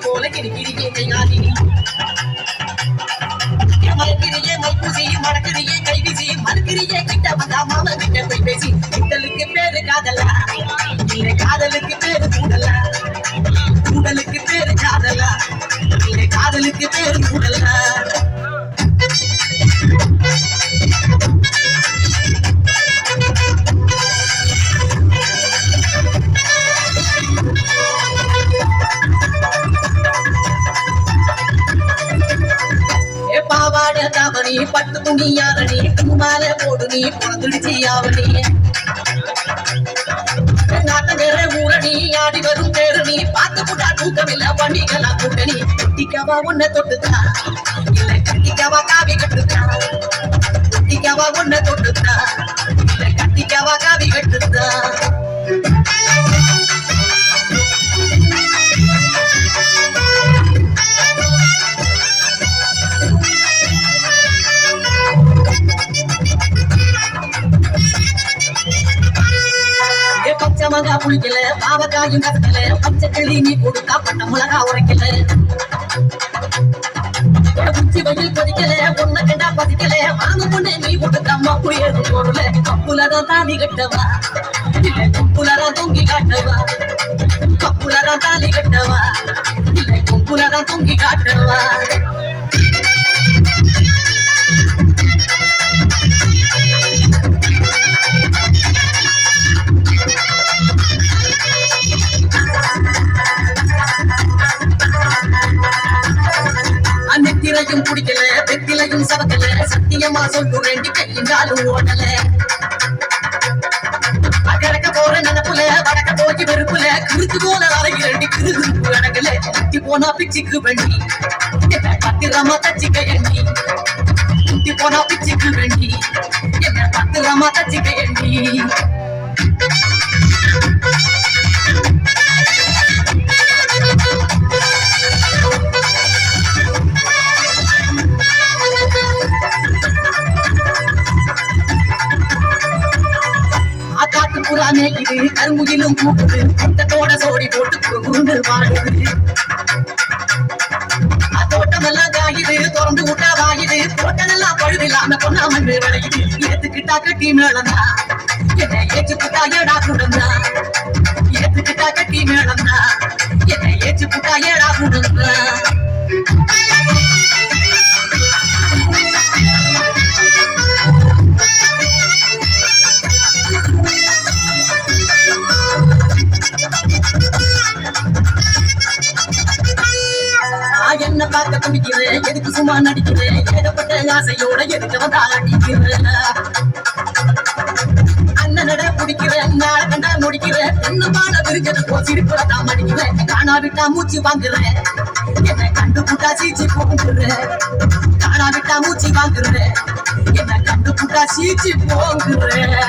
போல கிரிக்கிரியே கையாதி மறுக்கிறியே மைப்பூசி மடக்கிறியே கைவிசி மறுக்கிறியே கிட்ட வந்தா மாமா கிட்ட போய் பேசி கிண்டலுக்கு பேரு காதலா இல்லை காதலுக்கு பேரு கூடலா கூடலுக்கு பேரு காதலா இல்லை காதலுக்கு பேரு கூடலா பாவாட தாவணி பட்டு துணி யாரணி பூமால போடு நீ பொழுதுடிச்சு யாவணி நாட்ட வேற ஊரணி ஆடி வரும் பேரணி பார்த்து புட்டா தூக்கமில்ல பண்ணிகளா கூட்டணி குட்டிக்கவா உன்னை தொட்டுத்தா இல்ல கட்டிக்கவா காவி கட்டுத்தா குட்டிக்கவா உன்னை தொட்டுத்தா இல்ல கட்டிக்கவா காவி கட்டுத்தா பச்சமகா புளிக்கல பாவக்காயும் கசக்கல பச்சை கிளி நீ கொடுத்தா பட்ட மிளகா உரைக்கல குச்சி வயல் கொதிக்கல பொண்ண கண்டா பதிக்கல வாங்க பொண்ணு நீ கொடுத்த அம்மா புயது பொருள கப்புலதான் தாலி கட்டவா இல்ல குப்புலதான் தொங்கி காட்டவா கப்புலதான் தாலி கட்டவா இல்ல குப்புலதான் தொங்கி காட்டவா நெத்திலையும் குடிக்கல வெத்திலையும் சவக்கல சத்தியமா சொல்லுறேன் கையினாலும் ஓடல அகரக்க போற நினப்புல வடக்க போய் வெறுப்புல கிறுக்கு போல அலைகிறண்டி கிறுகிறுப்பு அடங்கல குட்டி போனா பிச்சுக்கு வண்டி என்ன பத்திரமா தச்சிக்க எண்ணி குட்டி போனா பிச்சுக்கு வண்டி என்ன பத்திரமா தச்சிக்க எண்ணி இது கருமுகிலும் கூப்பிட்டு தோட்டத்தோட சோடி போட்டு குறுகுண்டு வாடுது தோட்டமெல்லாம் காயுது திறந்து விட்டா வாயுது தோட்டமெல்லாம் பழுதில்லாம பொண்ணாமன்று விளையுது ஏத்துக்கிட்டா கட்டி மேளந்தா என்னை ஏச்சுக்கிட்டா ஏடா கூடந்தா ஏத்துக்கிட்டா கட்டி மேளந்தா என்னை ஏச்சுக்கிட்டா ஏடா கூடந்தா என்ன பார்க்க துடிக்கிறேன் எதுக்கு சும்மா நடிக்கிறேன் ஏகப்பட்ட ஆசையோட எதுக்கு வந்தா அடிக்கிறேன் அண்ணனட குடிக்கிறேன் நாளை கண்டா முடிக்கிறேன் என்னமான விரிஞ்சது போ சிரிப்புல தான் மடிக்கிறேன் காணா விட்டா மூச்சு வாங்குறேன் என்னை கண்டு புட்டா சீச்சி போங்குறேன் காணா விட்டா மூச்சு வாங்குறேன் என்னை கண்டு புட்டா சீச்சி போங்குறேன்